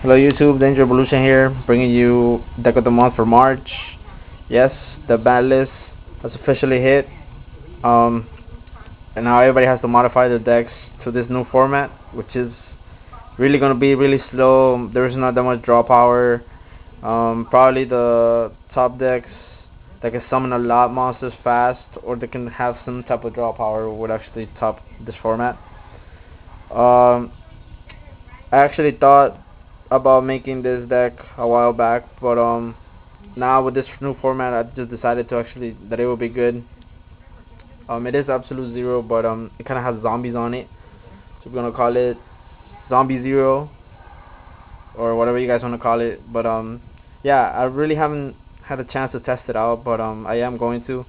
Hello YouTube, Danger Evolution here, bringing you Deck of the Month for March. Yes, the ban list has officially hit, and now everybody has to modify their decks to this new format, which is really going to be really slow. There's not that much draw power. Probably the top decks that can summon a lot of monsters fast, or they can have some type of draw power, would actually top this format. I actually thought about making this deck a while back, but now with this new format I just decided to actually that it will be good. It is absolute zero, but it kind of has zombies on it, so we're gonna call it zombie zero or whatever you guys want to call it. But yeah, I really haven't had a chance to test it out, but I am going to.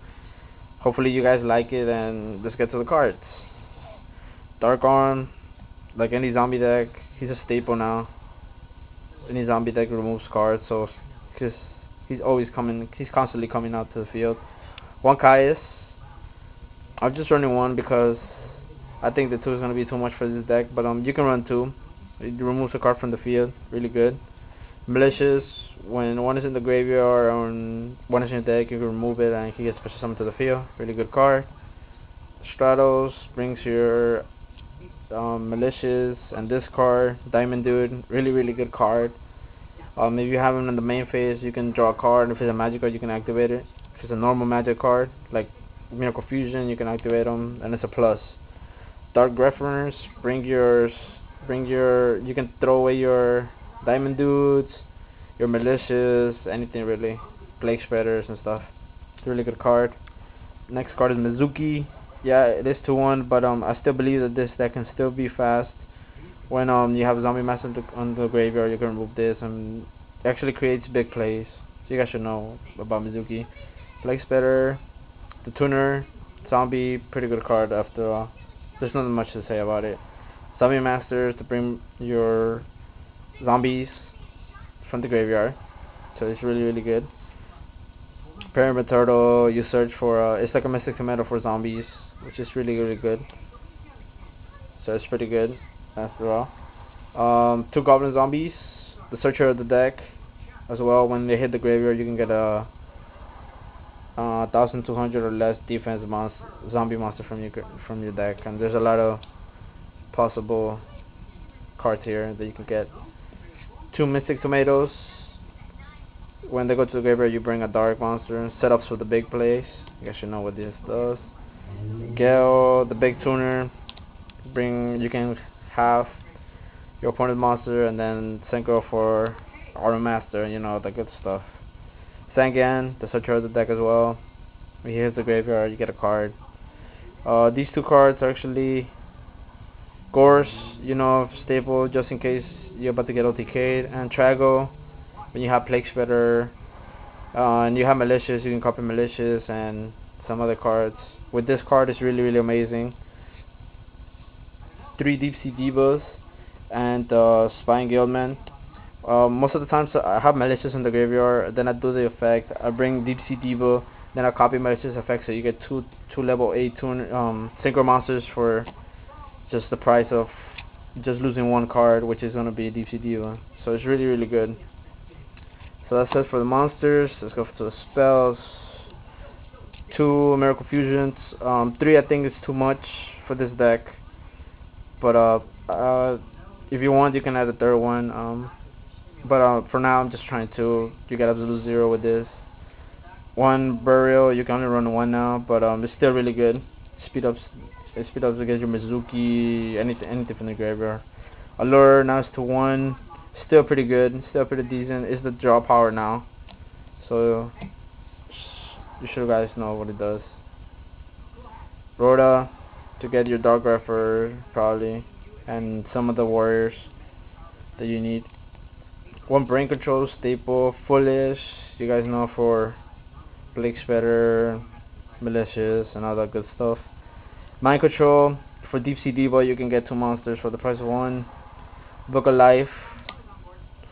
Hopefully you guys like it, and let's get to the cards. Dark Arm, like any zombie deck, he's a staple now. Any zombie deck removes cards, so cause he's constantly coming out to the field. One Cauis. I'm just running one because I think the two is gonna be too much for this deck, but you can run two. It removes a card from the field, really good. Malicious, when one is in the graveyard or one is in the deck, you can remove it and he gets special summoned to the field, really good card. Stratos brings your Malicious and this card, Diamond Dude, really good card. If you have him in the main phase, you can draw a card. If it's a magic card, you can activate it. If it's a normal magic card, like Miracle Fusion, you can activate them, and it's a plus. Dark Grephers, you can throw away your Diamond Dudes, your Malicious, anything really, Plaguespreaders and stuff. It's a really good card. Next card is Mezuki. Yeah, it is 2-1, but I still believe that this deck can still be fast. When you have a zombie master on the graveyard, you can remove this, and it actually creates big plays. So you guys should know about Mezuki. Plaguespreader, the tuner, zombie, pretty good card after all. There's nothing much to say about it. Zombie masters to bring your zombies from the graveyard, so it's really good. Pyramid Turtle, you search for it's like a Mystic Tomato for zombies, which is really good. So it's pretty good after all. 2 Goblin zombies, the searcher of the deck as well. When they hit the graveyard, you can get a 1,200 or less defense zombie monster from your deck, and there's a lot of possible cards here that you can get. 2 Mystic Tomatoes. When they go to the graveyard, you bring a dark monster. Setups for the big plays. You guys should know what this does. Gale, the big tuner. You can have your opponent's monster and then synchro for Armor Master, you know, the good stuff. Sangan, the searcher of the deck as well. When he hits the graveyard, you get a card. These 2 cards are actually Gorse, you know, staple just in case you're about to get OTK'd, and Trago. When you have Plaguespreader and you have Malicious, you can copy Malicious and some other cards. With this card, it's really amazing. 3 Deep Sea Divas and Spine Guildman. Most of the times I have Malicious in the graveyard, then I do the effect. I bring Deep Sea Diva, then I copy Malicious effect, so you get two level 8 synchro monsters for just the price of just losing one card, which is gonna be Deep Sea Diva. So it's really good. So that's it for the monsters. Let's go to the spells. 2 Miracle Fusions. 3 I think is too much for this deck, but if you want, you can add a 3rd one. But for now, I'm just trying to. You get absolute zero with this. 1 Burial. You can only run 1 now, but it's still really good. It speed ups against your Mezuki, anything from the graveyard. Allure now it's to 1. Still pretty good, still pretty decent. It's the draw power now, so you should guys know what it does. Rhoda to get your Dark Grepher probably, and some of the warriors that you need. 1 Brain Control staple, Foolish, you guys know, for Plaguespreader, Malicious, and all that good stuff. Mind Control for Deep Sea Diva, you can get 2 monsters for the price of 1. Book of Life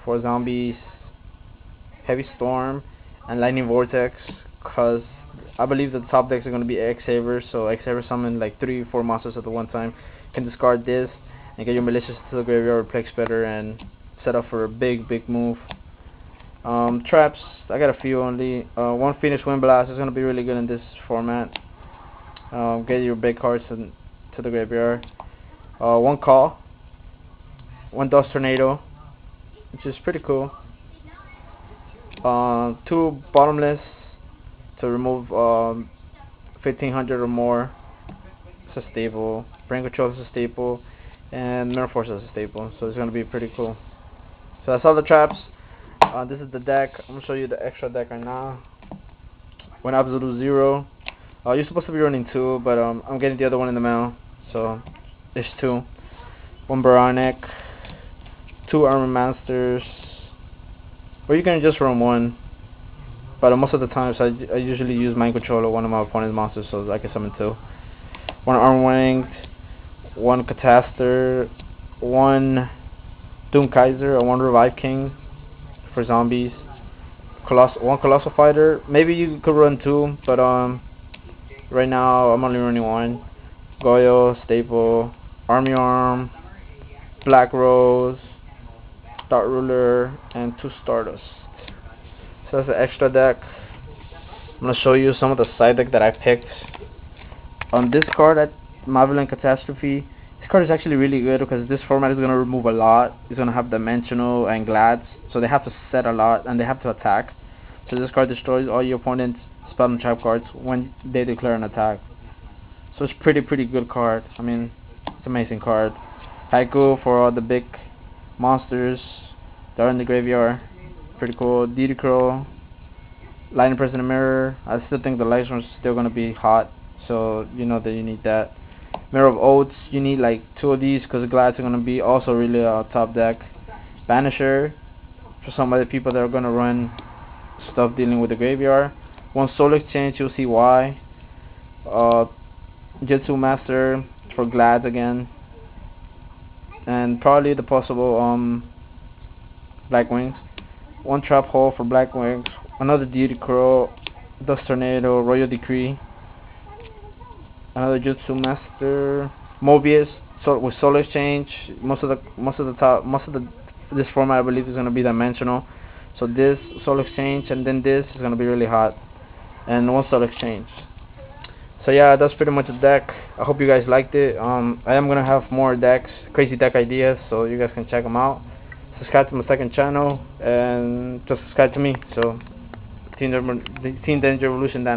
for zombies, Heavy Storm, and Lightning Vortex, cause I believe the top decks are going to be X-Savers, so X-Savers summon like 3-4 monsters at the one time. You can discard this and get your Malicious to the graveyard, or Plaguespreader, and set up for a big move. Traps, I got a few only. One Phoenix Wind Blast is gonna be really good in this format. Get your big cards to the graveyard. One Call, one Dust Tornado, which is pretty cool. Two Bottomless to remove 1500 or more. It's a staple. Brain Control is a staple, and Mirror Force is a staple. So it's gonna be pretty cool. So that's all the traps. This is the deck. I'm gonna show you the extra deck right now. One Absolute Zero. You're supposed to be running two, but I'm getting the other one in the mail, so there's two. One Baronic, two Armor Masters, or you can just run one. But most of the times I usually use Mind Control or one of my opponent's monsters, so I can summon two. One Armwinged, one Cataster, one Doom Kaiser, or one Revive King for zombies. One Colossal Fighter. Maybe you could run two, but right now I'm only running one. Goyle, Staple, Army Arm, Black Rose, Dart Ruler, and two Stardust. So that's the extra deck. I'm gonna show you some of the side deck that I picked. On this card at Malevolent Catastrophe, this card is actually really good because this format is gonna remove a lot. It's gonna have Dimensional and Glads, so they have to set a lot and they have to attack. So this card destroys all your opponent's spell and trap cards when they declare an attack. So it's pretty good card. I mean, it's an amazing card. Haiku for all the big monsters that are in the graveyard. Pretty cool. Deity Crow, Lightning President Mirror. I still think the Lightsworn is still gonna be hot, so you know that you need that. Mirror of Oaths, you need like two of these because the Glads are gonna be also really top deck. Banisher for some other people that are gonna run stuff dealing with the graveyard. One Soul Exchange, you'll see why. Jitsu Master for Glads again, and probably the possible Blackwings. One Trap Hole for Blackwings. Another Deity Crow, Dust Tornado, Royal Decree. Another Jutsu Master, Mobius. So with Soul Exchange, most of this format I believe is gonna be dimensional. So this Soul Exchange and then this is gonna be really hot, and one Soul Exchange. So yeah, that's pretty much the deck. I hope you guys liked it. I am gonna have more decks, crazy deck ideas, so you guys can check them out. Subscribe to my second channel and just subscribe to me. So Team Danger Evolution.